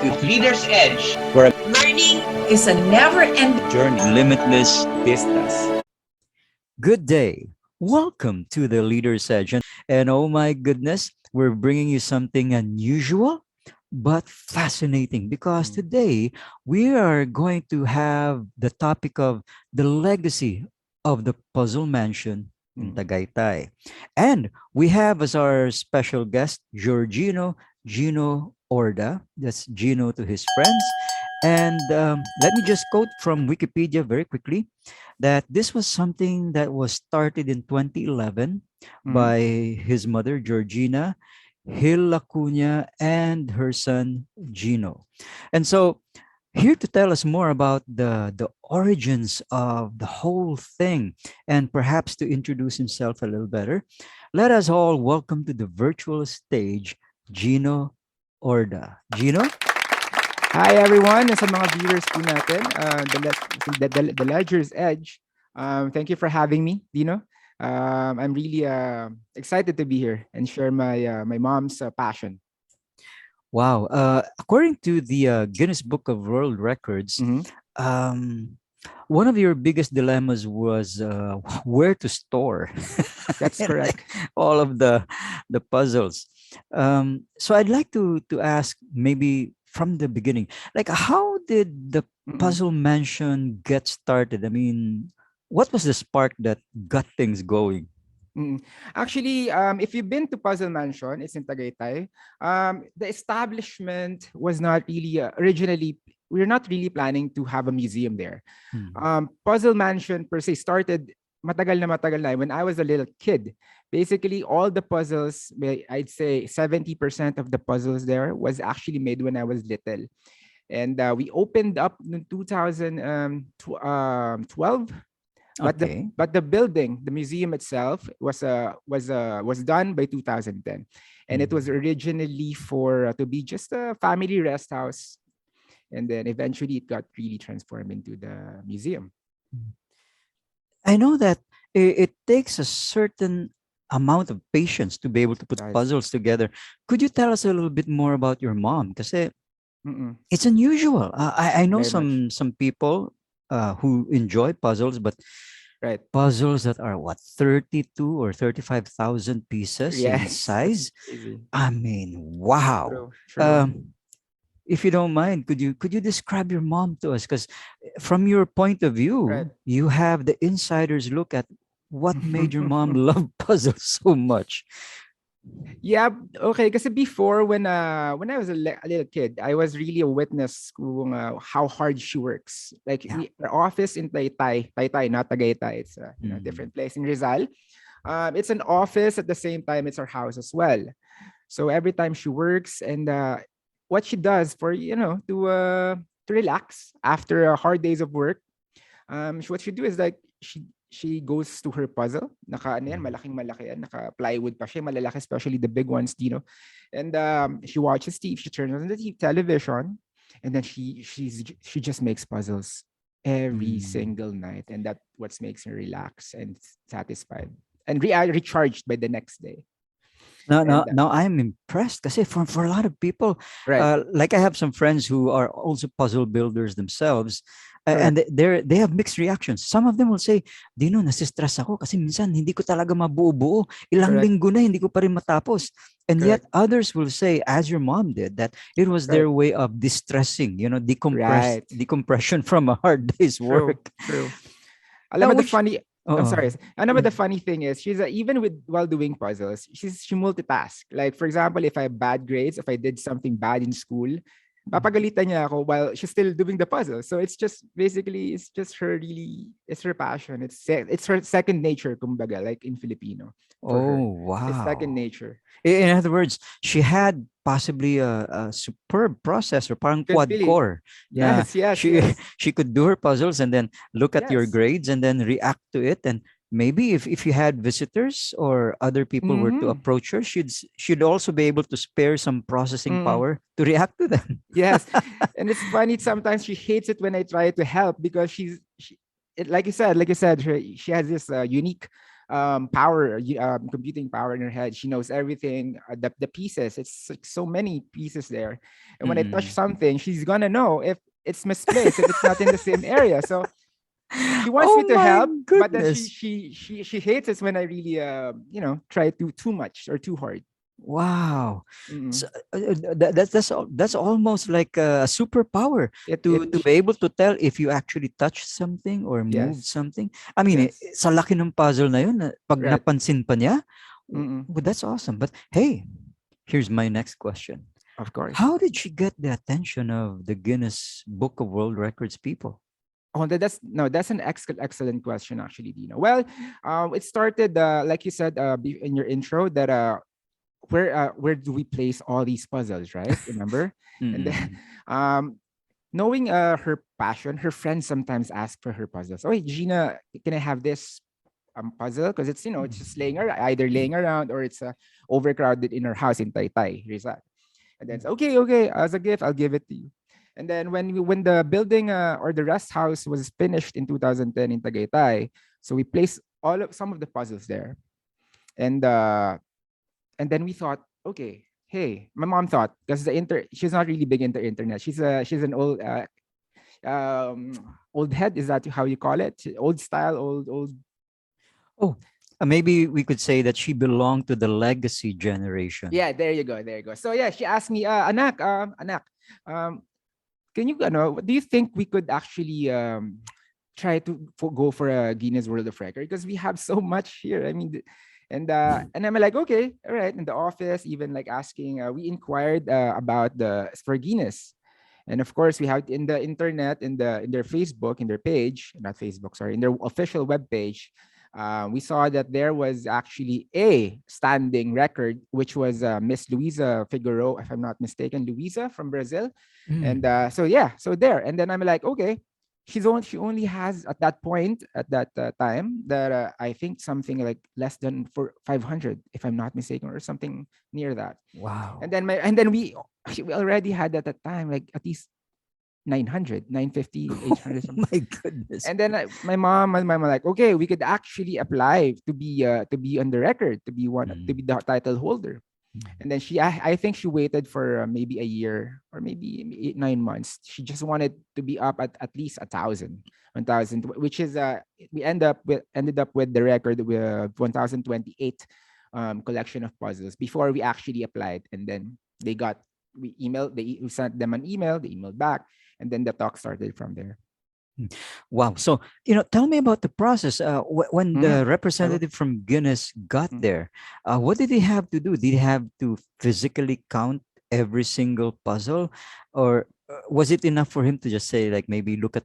to Leader's Edge, where Learning is a never-ending journey limitless vistas. Good day. Welcome to the Leader's Edge. And oh my goodness, we're bringing you something unusual but fascinating because today we are going to have the topic of the legacy of the Puzzle Mansion in Mm. Tagaytay. And we have as our special guest Georgino, Gino Orda. That's Gino to his friends. And let me just quote from Wikipedia very quickly that this was something that was started in 2011 Mhm. by his mother, Georgina Gil-Lacuna, and her son, Gino. And so, here to tell us more about the origins of the whole thing and perhaps to introduce himself a little better, let us all welcome to the virtual stage, Gino Orda. Gino? Hi everyone, sa mga viewers po natin, the Ledger's Edge. Thank you for having me, Dino. I'm really excited to be here and share my mom's passion. Wow. According to the Guinness Book of World Records, Mhm. um, one of your biggest dilemmas was where to store That's correct. all of the puzzles. So I'd like to ask maybe from the beginning, like how did the Mhm. Puzzle Mansion get started? I mean, what was the spark that got things going? Mm. Actually, if you've been to Puzzle Mansion, it's in Tagaytay. The establishment was not really originally. We're not really planning to have a museum there. Hmm. Puzzle Mansion per se started matagal na when I was a little kid. Basically, all the puzzles, I'd say 70% of the puzzles there was actually made when I was little. And we opened up in 2012, but the Okay. but the building, the museum itself was done by 2010, and it was Hmm. originally for to be just a family rest house, and then eventually it got really transformed into the museum. I know that it takes a certain amount of patience to be able to put Right. puzzles together. Could you tell us a little bit more about your mom? Because Mm-mm. it's unusual. I know Very much. some people who enjoy puzzles, but Right. puzzles that are what 32 or 35,000 pieces in Yes, that's size. crazy. I mean, wow. True. True. Um, if you don't mind, could you describe your mom to us? Because from your point of Right. view, you have the insider's look at what made your mom love puzzles so much. Yeah, okay. Because before, when I was a little kid, I was really a witness kung how hard she works. Like Yeah. our office in Taytay, not Tagaytay. It's a Mm. different place in Rizal. It's an office at the same time. It's our house as well. So every time she works, and what she does for to relax after hard days of work, what she do is like she goes to her puzzle. Naka ano yan, Mm. malaking malaki yan, naka plywood pa siya, malalaki, especially the big ones, And she watches TV, she turns on the television, and then she just makes puzzles every Mm. single night, and that what makes her relax and satisfied and recharged by the next day. Now, now, And now I'm impressed because for a lot of people, right, like I have some friends who are also puzzle builders themselves, and correct, they have mixed reactions. Some of them will say, "Dino, nasistress ako kasi minsan hindi ko talaga mabuo-buo. Ilang correct, linggo na hindi ko pa rin matapos." And yet correct, others will say, as your mom did, that it was right, their way of distressing, right. decompression from a hard day's True, work. true. Alam Now, mo the which, funny I'm uh sorry. Alam mo the funny thing is she's even with while doing puzzles, she multitask. Like for example, if I have bad grades, if I did something bad in school, papagalitan niya ako while she's still doing the puzzle. So it's just basically it's just her really it's her passion. It's her second nature, kumbaga, like in Filipino for her. Oh, It's second wow. nature. In other words, she had possibly a superb processor, parang Could quad really core. Na yes, yes, she yes, she could do her puzzles and then look at your yes. grades and then react to it. And maybe if you had visitors or other people were to Mm-hmm. approach her, she'd also be able to spare some processing power to react to them. Yes, and it's funny. Sometimes she hates it when I try to help because like you said, she has this unique computing power in her head. She knows everything, the pieces. It's like so many pieces there. And when I touch Mm-mm. something, she's gonna know if it's misplaced, if it's not in the same area. So she wants me Oh to my help, but then goodness. she hates it when I really try to too much or too hard. Wow. So, Mm-mm. that's almost like a superpower to It be able to tell if you actually touched something or moved yes, something. I mean, yes, sa laki ng puzzle na yun, pag right. napansin pa niya, Mm-mm. well, that's awesome. But hey, here's my next question. Of course. How did she get the attention of the Guinness Book of World Records people? Oh, that's no, that's an excellent question, actually, Dino. Well, it started like you said in your intro that where do we place all these puzzles, right? Remember, and then Mm-mm. um, knowing her passion, her friends sometimes ask for her puzzles. Oh, Gina, can I have this puzzle? Because it's it's just either laying around or it's overcrowded in her house in Taytay. Here's that. And then it's okay, okay, as a gift, I'll give it to you. And then when the building or the rest house was finished in 2010 in Tagaytay, so we placed some of the puzzles there, and then we thought, okay, hey, my mom thought because she's not really big into internet. She's an um old head. Is that how you call it? Old style, old. Oh, maybe we could say that she belonged to the legacy generation. Yeah, there you go, there you go. So yeah, she asked me, anak, um, can you know? Do you think we could actually try to go for a Guinness World of Record because we have so much here. I mean, and I'm like, okay, all right. In the office, even like asking, we inquired about the for Guinness, and of course, we have in the internet, in their Facebook, in their page, not Facebook, sorry, in their official web page. We saw that there was actually a standing record, which was Miss Luisa Figueroa, if I'm not mistaken, Luisa from Brazil, and Mm. so yeah, so there, and then I'm like, okay, she only has at that point at that time that I think something like less than for 500, if I'm not mistaken, or something near that. And Wow. then we already had at that time like at least 900, 950, 800 Oh something. my goodness. And then my mom like, okay, we could actually apply to be on the record, to Mm. be the title holder. Mm. And then I think she waited for maybe a year or maybe 8, 9 months. She just wanted to be up at least 1,000, which is we ended up with the record with 1,028 collection of puzzles before we actually applied. And then we sent them an email, they emailed back, and then the talk started from there. Mm. Wow. So, tell me about the process. When Mhm. the I will. representative from Guinness got Mm. there, what did he have to do? Did he have to physically count every single puzzle? Or was it enough for him to just say, like, maybe look at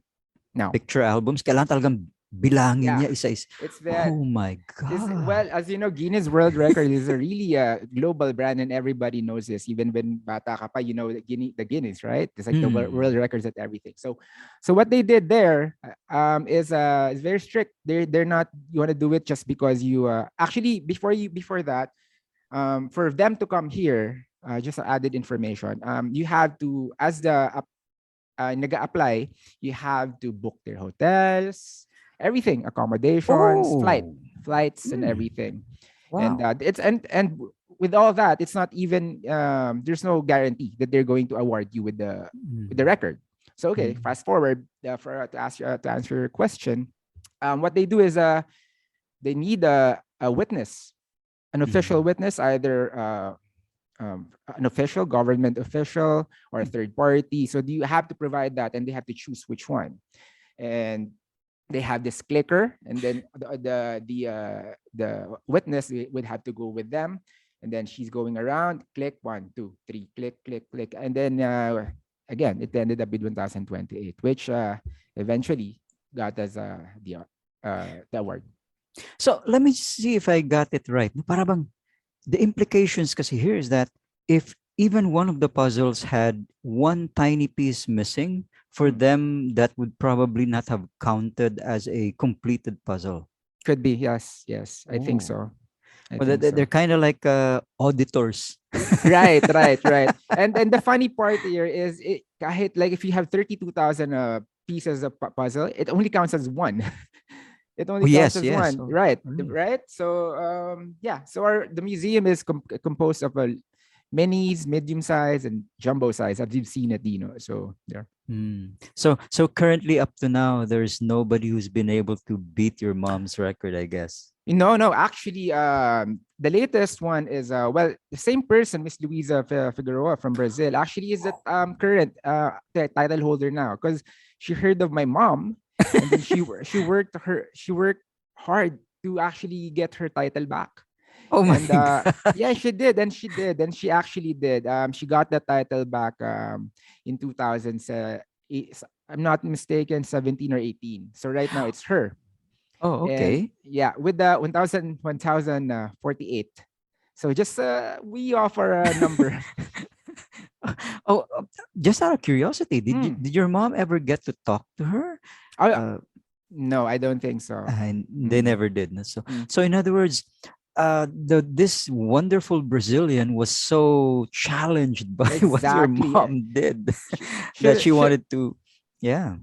Now, picture albums? Kailangan talagang bilangin yeah, niya isa-isa. it's that. Oh my Is well, God. as you know, Guinness World Records is a really global brand, and everybody knows this. Even when bata ka pa, the Guinness, right? It's like the world Mm. records at everything. So what they did there is very strict. They're not. You want to do it just because you actually before that for them to come here. Just added information. You have to as the nag-apply, you have to book their hotels, everything, accommodations, Oh. flights, and Mm. everything. And Wow. it's and with all that, it's not even there's no guarantee that they're going to award you with the Mm. record. So okay, Mm. fast forward for to answer your question. What they do is they need a witness, an official Mm. witness, either an official, government official, or a third party. So you have to provide that, and they have to choose which one. And they have this clicker, and then the witness would have to go with them, and then she's going around, click 1, 2, 3, click, and then again it ended up with 1,028, which eventually got us the award. So let me see if I got it right. No, para bang the implications kasi here is that if even one of the puzzles had one tiny piece missing, for Mm. them that would probably not have counted as a completed puzzle. Could be, yes, I think Oh, so. I well, think so. they're kind of like auditors. Right. And the funny part here is kahit like if you have 32,000 pieces of puzzle, it only counts as one. It Oh only counts yes, as yes. one, Oh, right? mm. Right. So yeah. So the museum is composed of a minis, medium size, and jumbo size, as you've seen at Dino. So yeah. So currently up to now, there's nobody who's been able to beat your mom's record, I guess. No, no. Actually, the latest one is well, the same person, Miss Luisa Figueroa from Brazil, actually is the current title holder now because she heard of my mom, and then she worked hard to actually get her title back. Oh my And god. yeah, she did, and she did, and she actually did. She got the title back in 2000. I'm not mistaken, 17 or 18. So right now it's her, Oh, and okay. yeah, with the 1048. So just we offer a number. Oh, just out of curiosity, Hmm. did your mom ever get to talk to her? Oh, Uh, no, I don't think so. and they Mm. never did. No? So, Mm. so in other words, this wonderful Brazilian was so challenged by what your Exactly. mom did that She, she she, wanted to, yeah.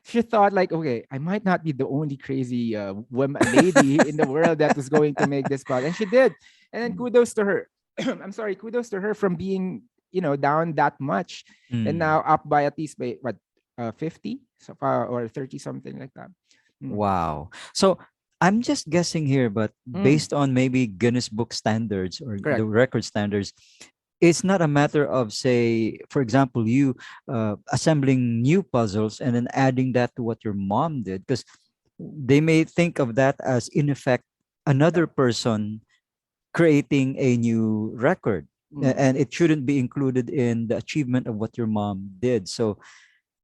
she thought like, okay, I might not be the only crazy woman lady in the world that was going to make this pod, and she did. And then kudos to her. I'm sorry, kudos to her from being down that much, and Mm. now up by at least by what 50 so far or 30 something like that. Mm. Wow. So I'm just guessing here, but Mm. based on maybe Guinness Book standards or the Correct. record standards, it's not a matter of, say, for example, you assembling new puzzles and then adding that to what your mom did, because they may think of that as, in effect, No. another person creating a new record. Mm. And it shouldn't be included in the achievement of what your mom did. So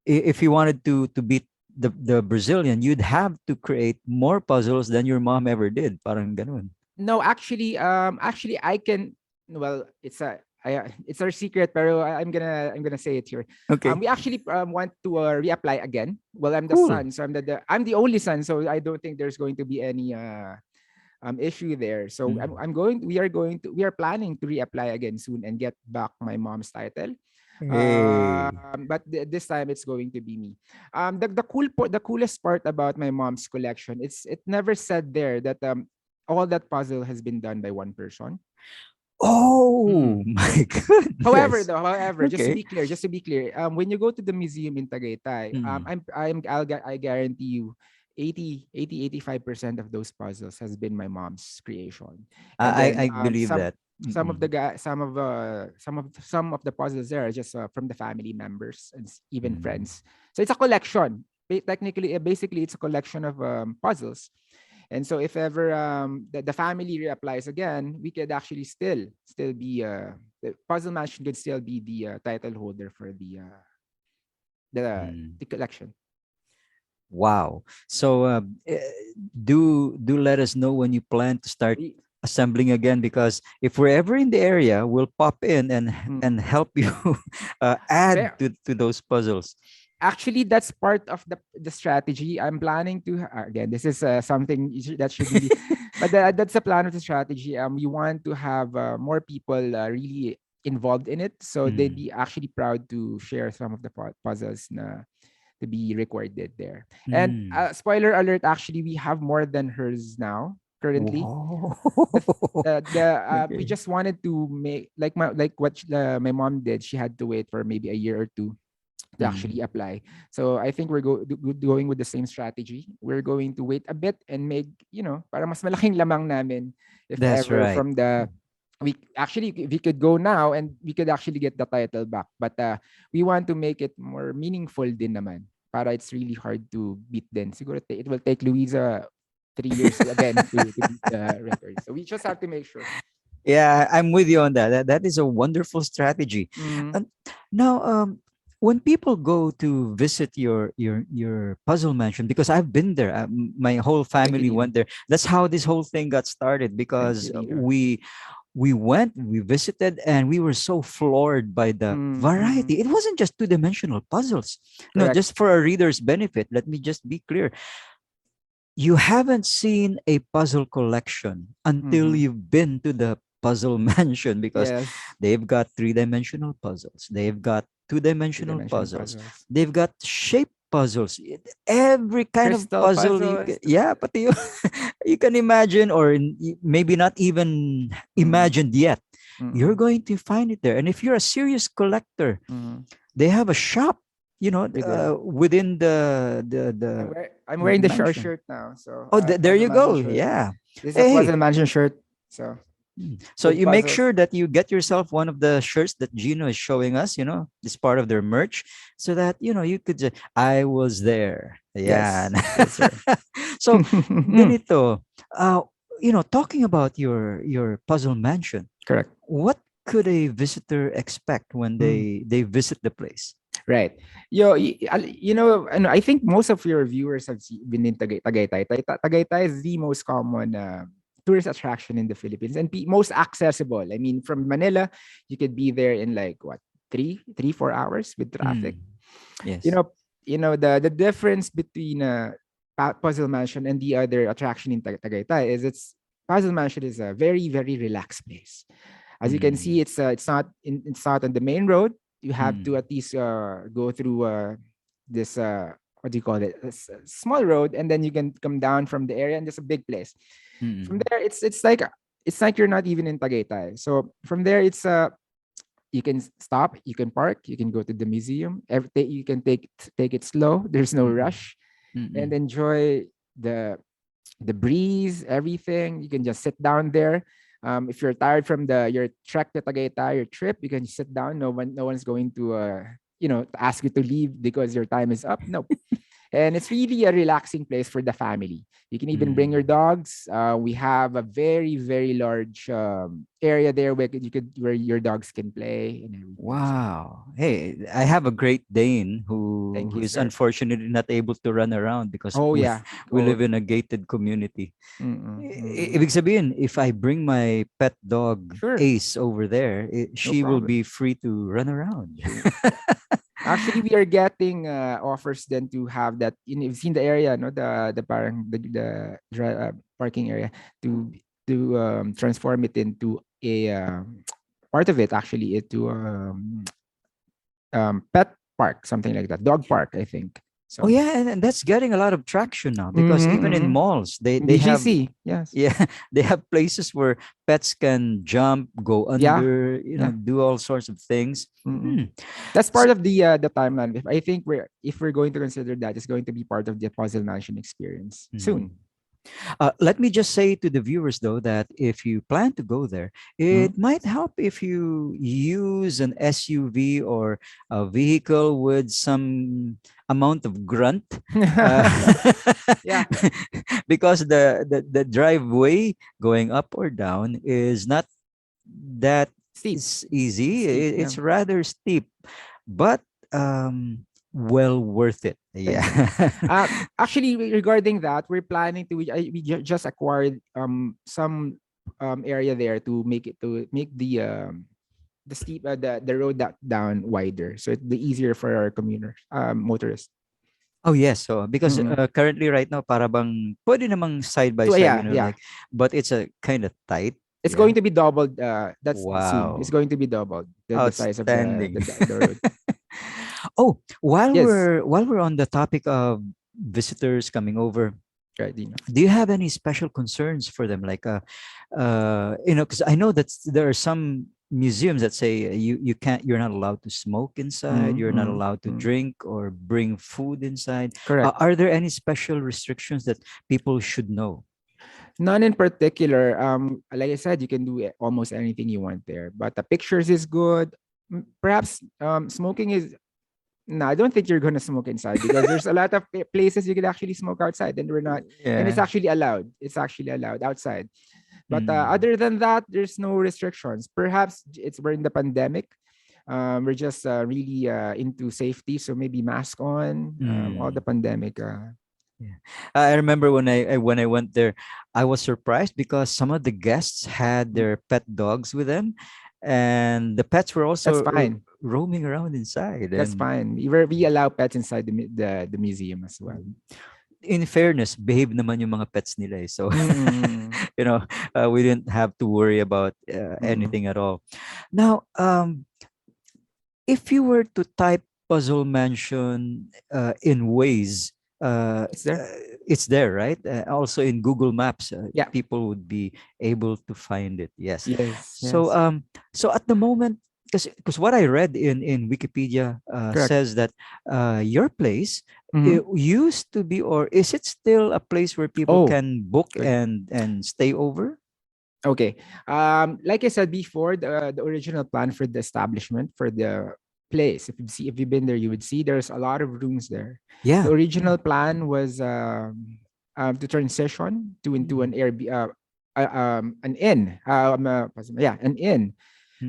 if you wanted to beat the Brazilian, you'd have to create more puzzles than your mom ever did. Parang ganun. No, actually, I can. Well, it's our secret, pero I'm gonna say it here. Okay. We actually want to reapply again. Well, I'm the Cool. son, so I'm the only son, so I don't think there's going to be any issue there. So Mm. we are planning to reapply again soon and get back my mom's title. Hey. But this time it's going to be me. The coolest part about my mom's collection, it never said there that all that puzzle has been done by one person. Oh Mm. my However, goodness. though, however, Okay. just to be clear, when you go to the museum in Tagaytay, Mm. I guarantee you, 85% of those puzzles has been my mom's creation. And then I believe that. some of the Mm-mm. guy some of the puzzles there are just from the family members and even Mm. friends. So it's a collection. Technically, basically, it's a collection of puzzles. And so if ever the family reapplies again, we could actually still be the Puzzle Mansion could still be the title holder for Mm. the collection. Wow. So do let us know when you plan to start We, assembling again, because if we're ever in the area, we'll pop in mm, and help you add fair. to those puzzles. Actually, that's part of the strategy. I'm planning to again. This is something that shouldn't be, but that's a plan of the strategy. We want to have more people really involved in it, so they'd Mm. be actually proud to share some of the puzzles na to be recorded there. And Mm. spoiler alert, actually, we have more than hers now currently. Whoa. We Okay. just wanted to make like what my mom did. She had to wait for maybe a year or two to Mm. actually apply. So I think going with the same strategy. We're going to wait a bit and make, para mas malaking lamang namin if That's ever right. from the we could go now and we could actually get the title back. But we want to make it more meaningful din naman. Para it's really hard to beat din. Siguro it will take Luisa 3 years again to beat the record. So we just have to make sure. Yeah, I'm with you on that. That is a wonderful strategy. Mm, And now, when people go to visit your puzzle mansion, because I've been there, my whole thank you, family Dino. went there. That's how this whole thing got started. Thank you, Because Dino. we went, we visited, and we were so floored by the Mm, mm, variety. It wasn't just two-dimensional puzzles. No, correct. just for our readers' benefit, let me just be clear. You haven't seen a puzzle collection until Mm-hmm. you've been to the puzzle mansion, because Yes. they've got three-dimensional puzzles, they've got two-dimensional Two-dimensional puzzles, puzzles. they've got shape puzzles, every kind of Crystal puzzle puzzles. yeah, pati yung, you can imagine, or maybe not even Mm, imagined yet. You're mm, going to find it there. And if you're a serious collector, mm. they have a shop, We did. within I'm wearing the the short mansion. shirt now. So Oh, there puzzle you mansion go. shirt. Yeah. This is a Hey, puzzle mansion shirt. So so with you make puzzles. sure that you get yourself one of the shirts that Gino is showing us, this part of their merch, so that, you could say, I was there. Yeah. Yes. Yes, sir. So, ganito, uh, talking about your puzzle mansion, Correct. what could a visitor expect when Mm. they visit the place? Right. And I think most of your viewers have been in Tagaytay. Tagaytay is the most common tourist attraction in the Philippines and most accessible. I mean, from Manila, you could be there in like what 4 hours with traffic. Mm, You yes. know, the difference between Puzzle Mansion and the other attraction in Tagaytay is Puzzle Mansion is a very very relaxed place. As you can Mm, see, it's not on the main road. You have to mm, at least go through this what do you call it? A small road, and then you can come down from the area, and there's a big place. From mm, there, it's like you're not even in Tagaytay. So from there, it's you can stop, you can park, you can go to the museum. Everything you can take it slow. There's no mm, rush, and mm, enjoy the breeze, everything. You can just sit down there. If you're tired from your trek to Tagaytay, your trip, you can just sit down. No one's going to to ask you to leave because your time is up. No, and it's really a relaxing place for the family. You can even bring your mm. dogs. We have a very very large area there where your dogs can play and everything. So Wow. Hey, I have a Great Dane who thank who you, is sir. unfortunately not able to run around because Oh we yeah. we Oh. live in a gated community. Mm-mm, mm-mm. Ibig sabihin, if I bring my pet dog Sure. Ace over there, No she will problem. be free to run around. Sure. Actually, we are getting offers then to have that. You've seen the area, no, the parang parking area to transform it into a part of it actually into pet park, something like that, dog park, I think. Oh So, yeah, and that's getting a lot of traction now because mm-hmm, even in mm-hmm. malls, they have, BGC, yes, yeah, they have places where pets can jump, go yeah, under, yeah. do all sorts of things. Mm-mm. Hmm. That's part So, of the timeline. I think if we're going to consider that, it's going to be part of the puzzle mansion experience hmm. soon. Let me just say to the viewers, though, that if you plan to go there, Mm. it might help if you use an SUV or a vehicle with some amount of grunt, uh, Yeah, because the driveway going up or down is not that steep, is easy. steep. Yeah. It's rather steep, but well worth it. Thank you. Yeah. Actually, regarding that, we're planning to. Just acquired some area there to make the steep the road down wider, so it'd be easier for our commuter motorists. Oh yes, so because Mm-mm. currently right now para bang pwede namang side by So side, yeah, yeah, like, but it's a kind of tight. it's Yeah. going to be doubled. That's soon. It's Wow. going to be doubled the size of the Outstanding. the road. Oh, while Yes, we're on the topic of visitors coming over, right, Dino. do you have any special concerns for them, like because I know that there are some museums that say you're not allowed to smoke inside, you're not allowed to Mm. drink or bring food inside. Correct. Are there any special restrictions that people should know? None in particular. Like I said, you can do almost anything you want there. But the pictures is good. Perhaps smoking is. No, I don't think you're gonna smoke inside because there's a lot of places you can actually smoke outside, and we're not. And it's Yeah. actually allowed. It's actually allowed outside. But Mm. other than that, there's no restrictions. Perhaps we're in the pandemic. We're just really into safety, so maybe mask on. All the Mm. pandemic. Yeah. I remember when I went there, I was surprised because some of the guests had their pet dogs with them, and the pets were That's also fine. roaming around inside. That's And fine. We allow pets inside the museum as well. in fairness, behave naman yung mga pets nila. So, Mm-mm. we didn't have to worry about Mm-mm. anything at all. Now, if you were to type puzzle mansion in ways It's there. it's there, right? Also in Google Maps, Yeah. people would be able to find it. Yes. Yes. So Yes. so at the moment, because what I read in Wikipedia Correct. says that your place, Mm-hmm. it used to be, or is it still a place where people Oh, can book good. and stay over? Okay. Like I said before, the original plan for the establishment for the place, if you've been there, you would see there's a lot of rooms there. The Yeah. original plan was to transition to into an Mm. Airbnb, an inn. Yeah, an inn.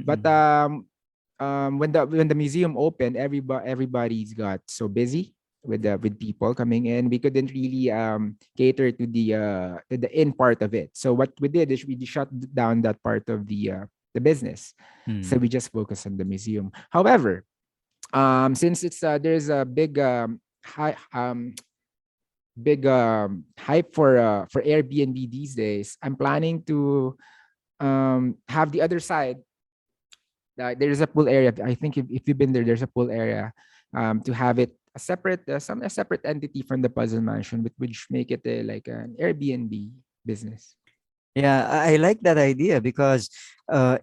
But Mm-mm. when the museum opened, everybody's got so busy with people coming in. We couldn't really cater to the in part of it. So what we did is we shut down that part of the business. So Mm. we just focus on the museum. However, since it's there's a big hype for Airbnb these days, I'm planning to have the other side. There's a pool area. I think if you've been there, there's a pool area. To have it a separate entity from the puzzle mansion, which make it like an Airbnb business. Yeah, I like that idea because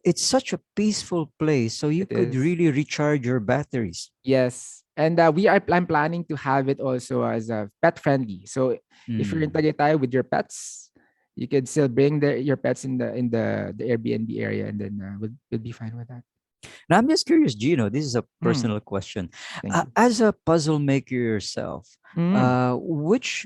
it's such a peaceful place, so you It could is. really recharge your batteries. Yes. And I'm planning to have it also as a pet friendly. So if you're in Mm. Tagaytay with your pets, you can still bring your pets in the Airbnb area, and then we'll be fine with that. Now, I'm just curious, Gino. This is a Mm, personal question. thank you. As a puzzle maker yourself, Mm.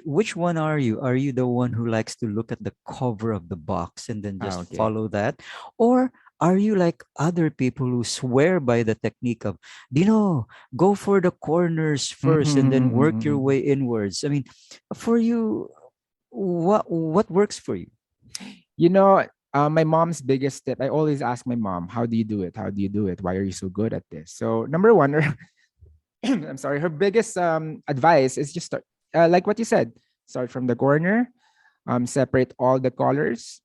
which one are you? Are you the one who likes to look at the cover of the box and then Ah, just okay. follow that, or are you like other people who swear by the technique of, Dino, go for the corners first and then work your way inwards? I mean, for you, what works for you? You know, my mom's biggest tip, I always ask my mom, how do you do it? How do you do it? Why are you so good at this? So, number one, I'm sorry, her biggest advice is just start, like what you said, start from the corner, separate all the colors,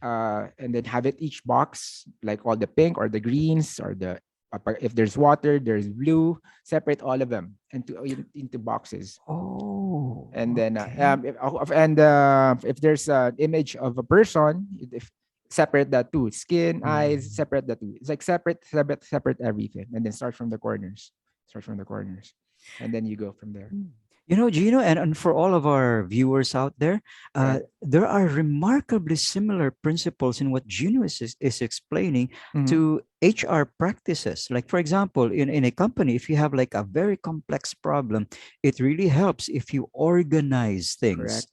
and then have it each box, like all the pink or the greens or if there's water, there's blue, separate all of them into boxes. Oh, And then okay. if there's an image of a person, if separate that too, skin, eyes, Mm. separate that too. It's like separate everything, and then start from the corners, and then you go from there. Mm. You know, Gino, and for all of our viewers out there, Right. there are remarkably similar principles in what Gino is explaining Mm-hmm. to HR practices. Like, for example, in a company, if you have like a very complex problem, it really helps if you organize things, Correct.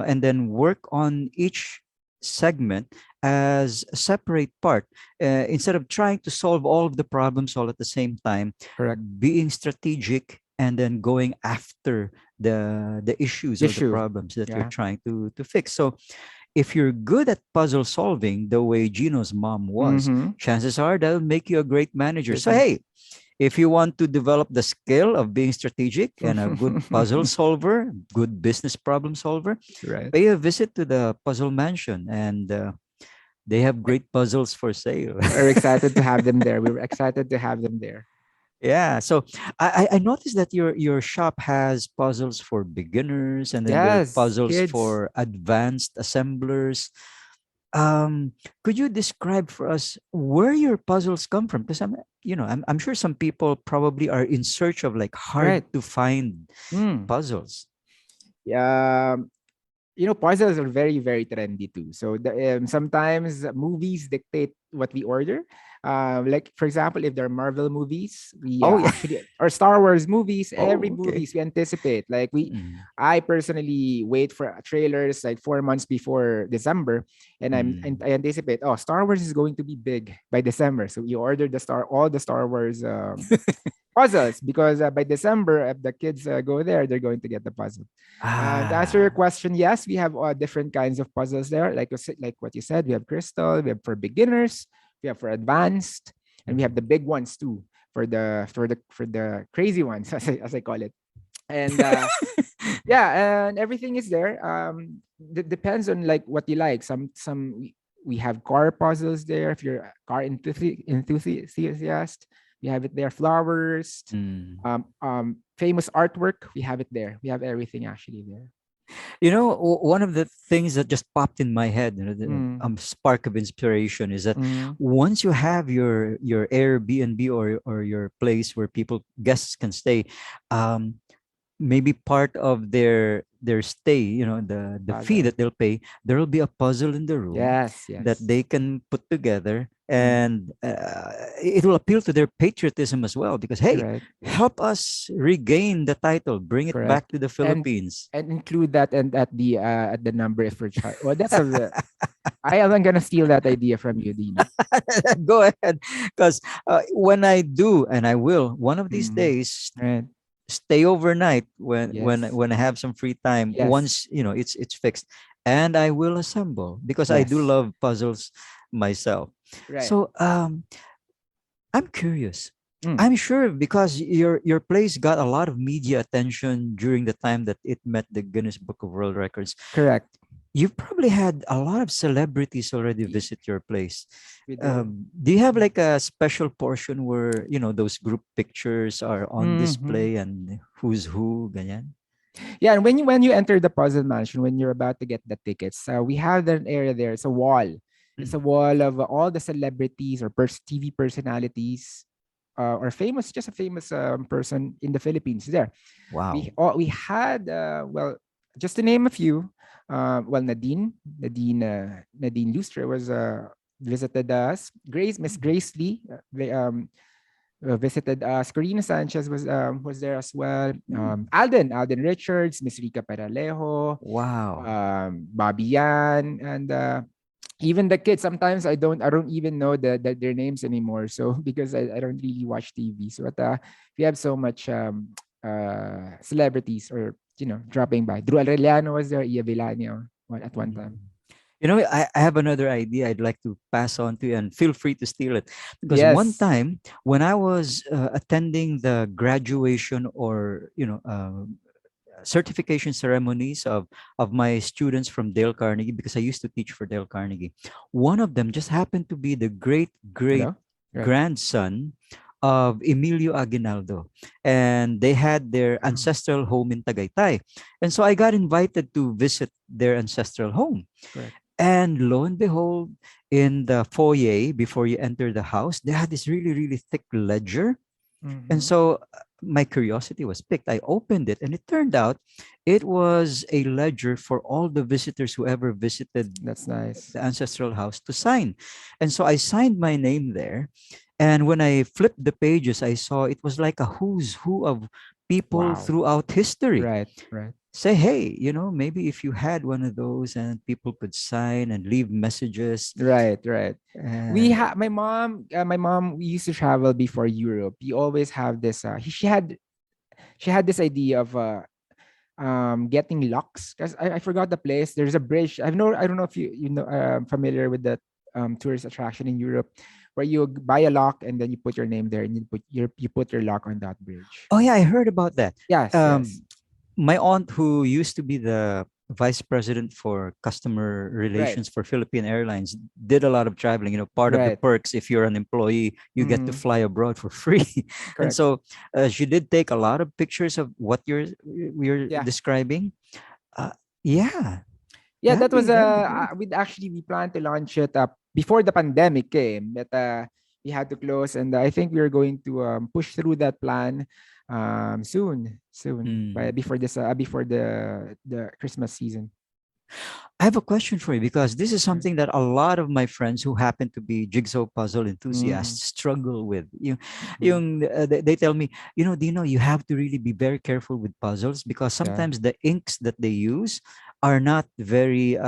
and then work on each segment as a separate part, instead of trying to solve all of the problems all at the same time, Correct. being strategic and then going after the issues or the Issue. problems that you're Yeah. trying to fix. So if you're good at puzzle solving the way Gino's mom was, Mm-hmm. chances are that'll make you a great manager. Great So man. hey, if you want to develop the skill of being strategic and a good puzzle solver, good business problem solver, Right. pay a visit to the Puzzle Mansion, and they have great puzzles for sale. We're excited to have them there. We were excited to have them there. Yeah, so I noticed that your shop has puzzles for beginners, and then there are Yes, puzzles kids. for advanced assemblers. Um, could you describe for us where your puzzles come from? Because I'm sure some people probably are in search of like hard Right. to find Mm. puzzles. Yeah. Puzzles are very, very trendy too. So sometimes movies dictate what we order. Like for example, if there are Marvel movies, we Oh yeah. actually or Star Wars movies, every Oh, okay. movies we anticipate. Like Mm, I personally wait for trailers like 4 months before December, and mm. I anticipate, oh, Star Wars is going to be big by December. So you order all the Star Wars puzzles because by December, if the kids go there, they're going to get the puzzle. To answer your Ah. question, yes, we have different kinds of puzzles there. Like what you said, we have crystal, we have for beginners, we have for advanced, and we have Mm. the big ones too for the crazy ones, as I call it. And yeah, and everything is there. Depends on like what you like. We have car puzzles there. If you're a car enthusiast, we We have it there. Flowers, Mm. famous artwork. We have it there. We have everything actually there. You know, one of the things that just popped in my head, the Mm. spark of inspiration, is that Mm. once you have your Airbnb or your place where people guests can stay, um, maybe part of their stay, the fee Puzzle. that they'll pay, there will be a puzzle in the room Yes, that yes. they can put together, Mm. and it will appeal to their patriotism as well, because hey, Correct. help us regain the title, bring it back Correct. to the And Philippines. include that and at the number if we're well, that's a I am gonna steal that idea from you, Dina. Go ahead, because when I do, and I will one of these Mm. days, Right. stay overnight when Yes. I have some free time, Yes. once it's fixed, and I will assemble, because I do Yes. love puzzles myself. Right. So I'm curious. Mm. I'm sure because your place got a lot of media attention during the time that it met the Guinness Book of World Records. Correct. You probably had a lot of celebrities already Y- visit your place. We do. Do you have like a special portion where those group pictures are on Hmm. display and who's who, ganyan? Yeah, and when you enter the puzzle mansion, when you're about to get the tickets, we have an area there. It's a wall. It's a Mm. wall of all the celebrities or TV personalities, or famous, just a famous person in the Philippines. There, Wow. we had well, just to name a few. Well, Nadine Lustre was visited us. Miss Grace Lee, visited us. Corina Sanchez was there as well. Mm. Alden Richards, Miss Rica Peralejo, Wow. Bobby Yan, and even the kids. Sometimes I don't even know their names anymore. So because I don't really watch TV. So but we have so much celebrities or dropping by. Drew Aureliano was there. Ia Villanio at one time. Mm. I have another idea I'd like to pass on to you, and feel free to steal it. Because one Yes. time when I was attending the graduation, or certification ceremonies of my students from Dale Carnegie, because I used to teach for Dale Carnegie. One of them just happened to be the great great Hello. Right. grandson of Emilio Aguinaldo, and they had their Oh, ancestral home in Tagaytay. And so I got invited to visit their ancestral home. correct. And lo and behold, in the foyer before you enter the house, they had this really, really thick ledger. And Mm-hmm. so my curiosity was piqued. I opened it, and it turned out it was a ledger for all the visitors who ever visited That's nice. the ancestral house to sign. And so I signed my name there. And when I flipped the pages, I saw it was like a who's who of people Wow. throughout history. Right. Right. Say, hey, maybe if you had one of those and people could sign and leave messages. Right, right. We And have my mom. We used to travel before Europe. We always have this. She had this idea of getting locks because I forgot the place. There's a bridge. I don't know if you know familiar with the tourist attraction in Europe, where you buy a lock and then you put your name there and you put your lock on that bridge. oh yeah, I heard about that. Yes, yes. My aunt, who used to be the vice president for customer Right, relations for Philippine Airlines, did a lot of traveling. Part of the right. perks, if you're an employee, you get to Mm, fly abroad for free. And correct. so she did take a lot of pictures of what you're Yeah. describing. uh, yeah, Yeah, that was that'd be great. we planned to launch it before the pandemic came, but we had to close, and I think we are going to push through that plan soon, by Mm. before the Christmas season. I have a question for you, because this is Sure. something that a lot of my friends who happen to be jigsaw puzzle Mm-hmm. enthusiasts struggle with. Mm-hmm. They tell me, Dino, you have to really be very careful with puzzles, because Yeah. sometimes the inks that they use are not very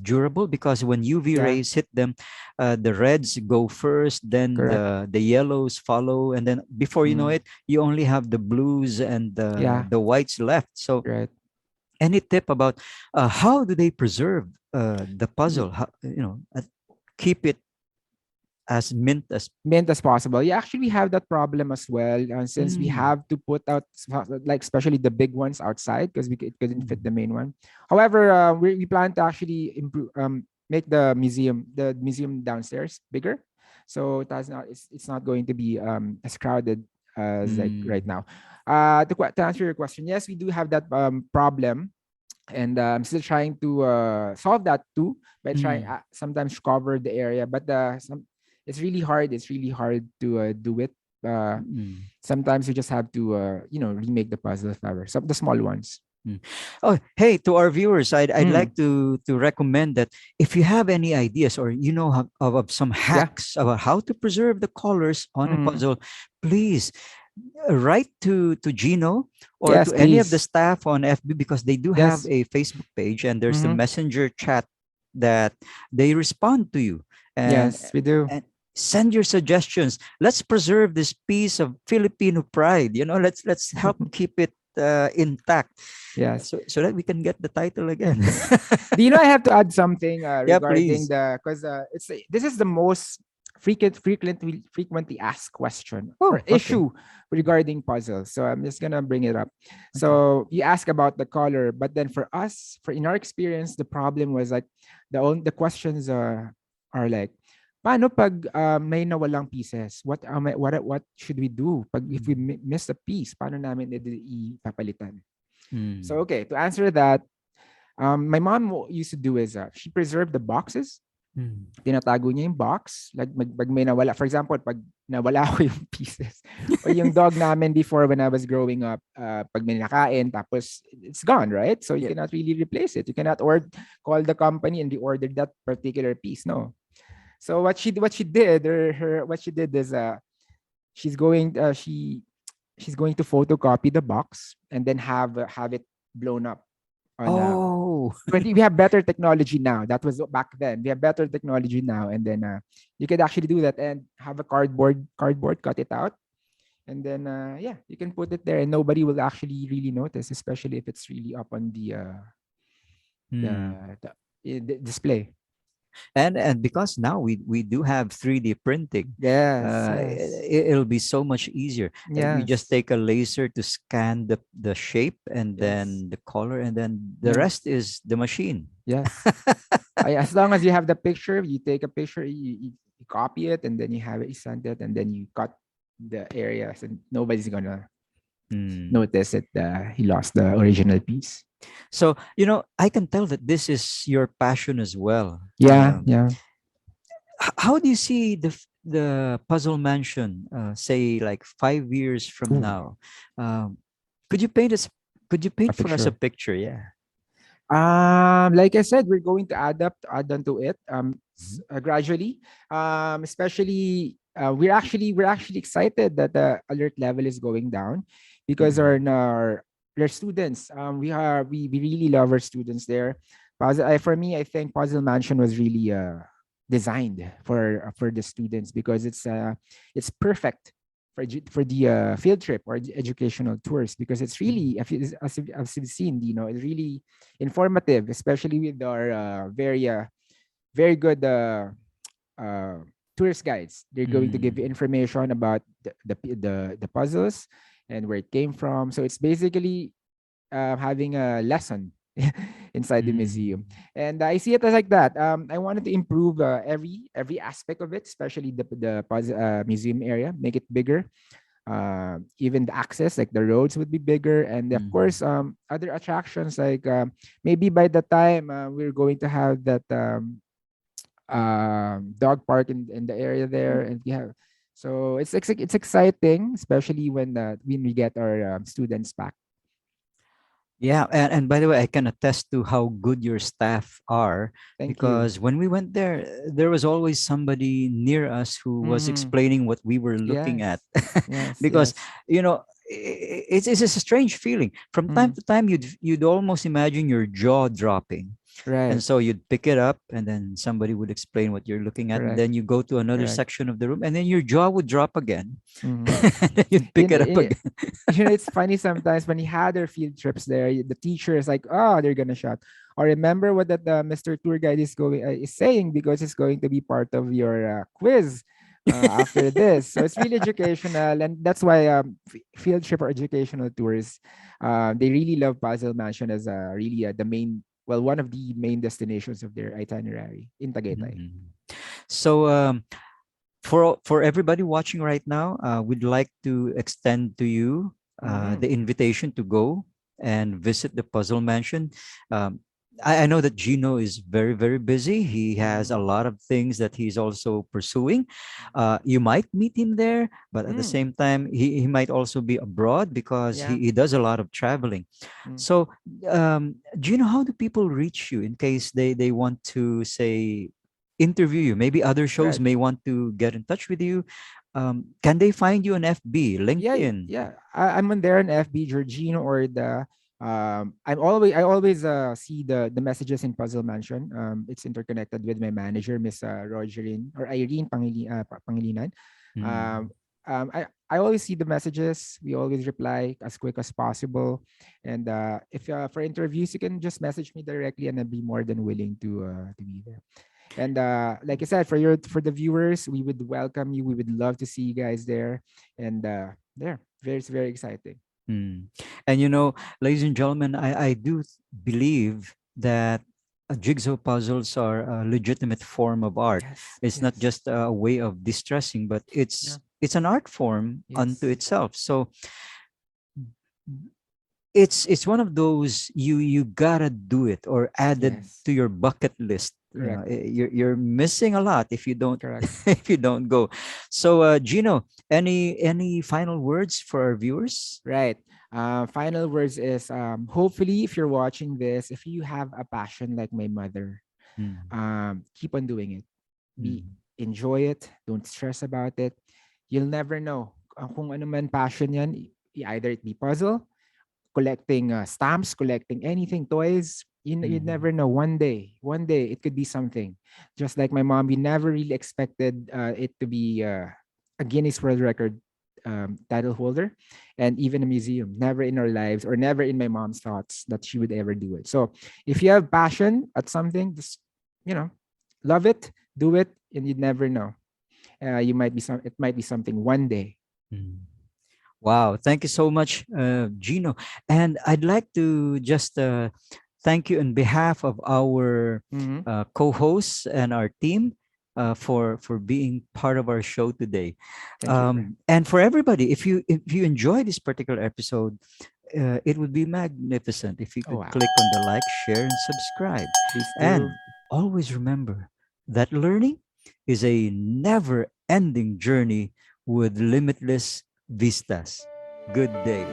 durable, because when UV Yeah. rays hit them, the reds go first, then Correct. the yellows follow, and then before you know Mm. it, you only have the blues and Yeah. the whites left. So Right. any tip about how do they preserve the Y- puzzle? Keep it as mint as. Mint as possible. Yeah, actually, we have that problem as well. Since we Mm, have to put out, like, especially the big ones outside, because it couldn't fit mm, the main one. However, we plan to actually improve, make the museum downstairs bigger. so it's not going to be as crowded as like right Mm. now. To answer your question, yes, we do have that problem, and I'm still trying to solve that too by trying Mm. sometimes cover the area, but it's really hard. It's really hard to do it. Uh, Mm. Sometimes you just have to remake the puzzle if ever. Some the small ones. Mm. Oh, hey, to our viewers, I'd Mm, like to recommend that if you have any ideas or you know of some yeah. hacks about how to preserve the colors on a Mm, puzzle, please write to Gino or yes, to any of the please. staff on FB because they do have Yes. a Facebook page and there's the Mm-hmm. messenger chat that they respond to you and Yes, we do. and send your suggestions. Let's preserve this piece of Filipino pride. Let's help keep it intact Yes. so that we can get the title again. Do you know I have to add something Yeah, regarding please. the because it's this is the most frequently asked question or Oh, okay. issue regarding puzzles. So I'm just gonna bring it up. Okay. So you ask about the color, but then for us, for in our experience, the problem was like the questions are like, paano pag may nawalang pieces? What should we do pag if we Mm. miss a piece? Paano namin ipapalitan? So Mm. okay, to answer that, my mom used to do is she preserved the boxes. Mm. Tinatago niya yung box. Like pag may nawala, for example, pag nawala ko yung pieces. Or yung dog namin before when I was growing up, pag may nakain, tapos it's gone, right? So you Yeah. cannot really replace it. You cannot call the company and reorder that particular piece. No. So what she did or her what she did is she's going she's going to photocopy the box and then have it blown up on Oh. but we have better technology now. That was back then. We have better technology now, and then you could actually do that and have a cardboard, cut it out, and then yeah, you can put it there, and nobody will actually really notice, especially if it's really up on Mm. the display. And because now we do have 3D printing, Yes, yes, it'll be so much easier. You just yes, take a laser to scan the shape and yes, then the color and then the yeah, rest is the machine. yes. As long as you have the picture, you take a picture, you copy it, and then you have it, you send it, and then you cut the areas, and nobody's gonna Mm. notice that he lost the original piece. So, I can tell that this is your passion as well. Yeah, yeah. How do you see the Puzzle Mansion, say like 5 years from Ooh, now? Um, could you paint us? Could you a paint for us a picture. picture? Yeah. Like I said, we're going to add on to it Mhm. gradually. Especially we're actually excited that the alert level is going down because Mm. our students we really love our students there. For me, I think Puzzle Mansion was really designed for the students because it's perfect for the field trip or the educational tours because it's Mm. really as you've seen, it's really informative, especially with our very good uh, tourist guides. They're going to give you Mm. information about the puzzles and where it came from. So it's basically having a lesson inside the Mm. museum, and I see it as like that. I wanted to improve every aspect of it, especially the museum area, make it bigger. Even the access, like the roads, would be bigger, and of Mm. course, other attractions like maybe by the time we're going to have that dog park in the area there, and we have. So it's exciting, especially when we get our students back. Yeah, and by the way, I can attest to how good your staff are Thank you. because when we went there, there was always somebody near us who was Mm-hmm. explaining what we were looking at. Yes, yes, Because yes. it's a strange feeling. From time Mm, to time, you'd almost imagine your jaw dropping. And right, so you'd pick it up, and then somebody would explain what you're looking at. And correct, then you go to another correct. section of the room, and then your jaw would drop again. Mm-hmm. And then you'd pick it up again. It's funny sometimes when you had their field trips there, the teacher is like, "Oh, they're gonna shout." Or remember what that Mr. Tour Guide is saying because it's going to be part of your quiz after this. So it's really educational, and that's why field trip or educational tours, they really love Puzzle Mansion as really the main, well, one of the main destinations of their itinerary in Tagaytay. Mhm. So For everybody watching right now, we'd like to extend to you Mhm. the invitation to go and visit the Puzzle Mansion. Um, I know that Gino is very, very busy. He has a Mhm. lot of things that he's also pursuing. You might meet him there, but at the Mm. same time, he might also be abroad because Yeah. he does a lot of traveling. Mm. So, Gino, how do people reach you in case they want to say interview you? Maybe other shows Right. may want to get in touch with you. Can they find you on FB, Yeah, LinkedIn? yeah. I'm on there on FB, Georgino or the I always see the messages in Puzzle Mansion. It's interconnected with my manager, Miss Rogerine or Irene Pangilinan. Um, Mm. I always see the messages. We always reply as quick as possible. And if for interviews, you can just message me directly, and I'd be more than willing to be there. And like I said, for the viewers, we would welcome you. We would love to see you guys there. And there, it's very exciting. Mm. And ladies and gentlemen, I do believe that jigsaw puzzles are a legitimate form of art. Yes, It's not yes, just a way of distressing, but yeah, it's an art form unto yes, itself. So it's one of those you gotta do it or add it yes. to your bucket list. Correct, You're missing a lot if you don't correct. if you don't go. So Gino, any final words for our viewers? Right. Final words is hopefully if you're watching this, if you have a passion like my mother, Mm, keep on doing it. Be mm, enjoy it. Don't stress about it. You'll never know kung ano man passion yan. Either it be puzzle, collecting stamps, collecting anything, toys. You mm, never know. One day it could be something. Just like my mom, we never really expected it to be a Guinness World Record title holder, and even a museum. Never in our lives, or never in my mom's thoughts that she would ever do it. So, if you have passion at something, just you know, love it, do it, and you'd never know. You might be some. It might be something one day. mm. Wow, thank you so much, Gino. And I'd like to just thank you on behalf of our Mm-hmm. co-hosts and our team for being part of our show today. Thank you, friend. And for everybody, if you enjoy this particular episode, it would be magnificent if you Oh could wow! click on the like, share, and subscribe. Please And do. always remember that learning is a never-ending journey with limitless vistas. Good day.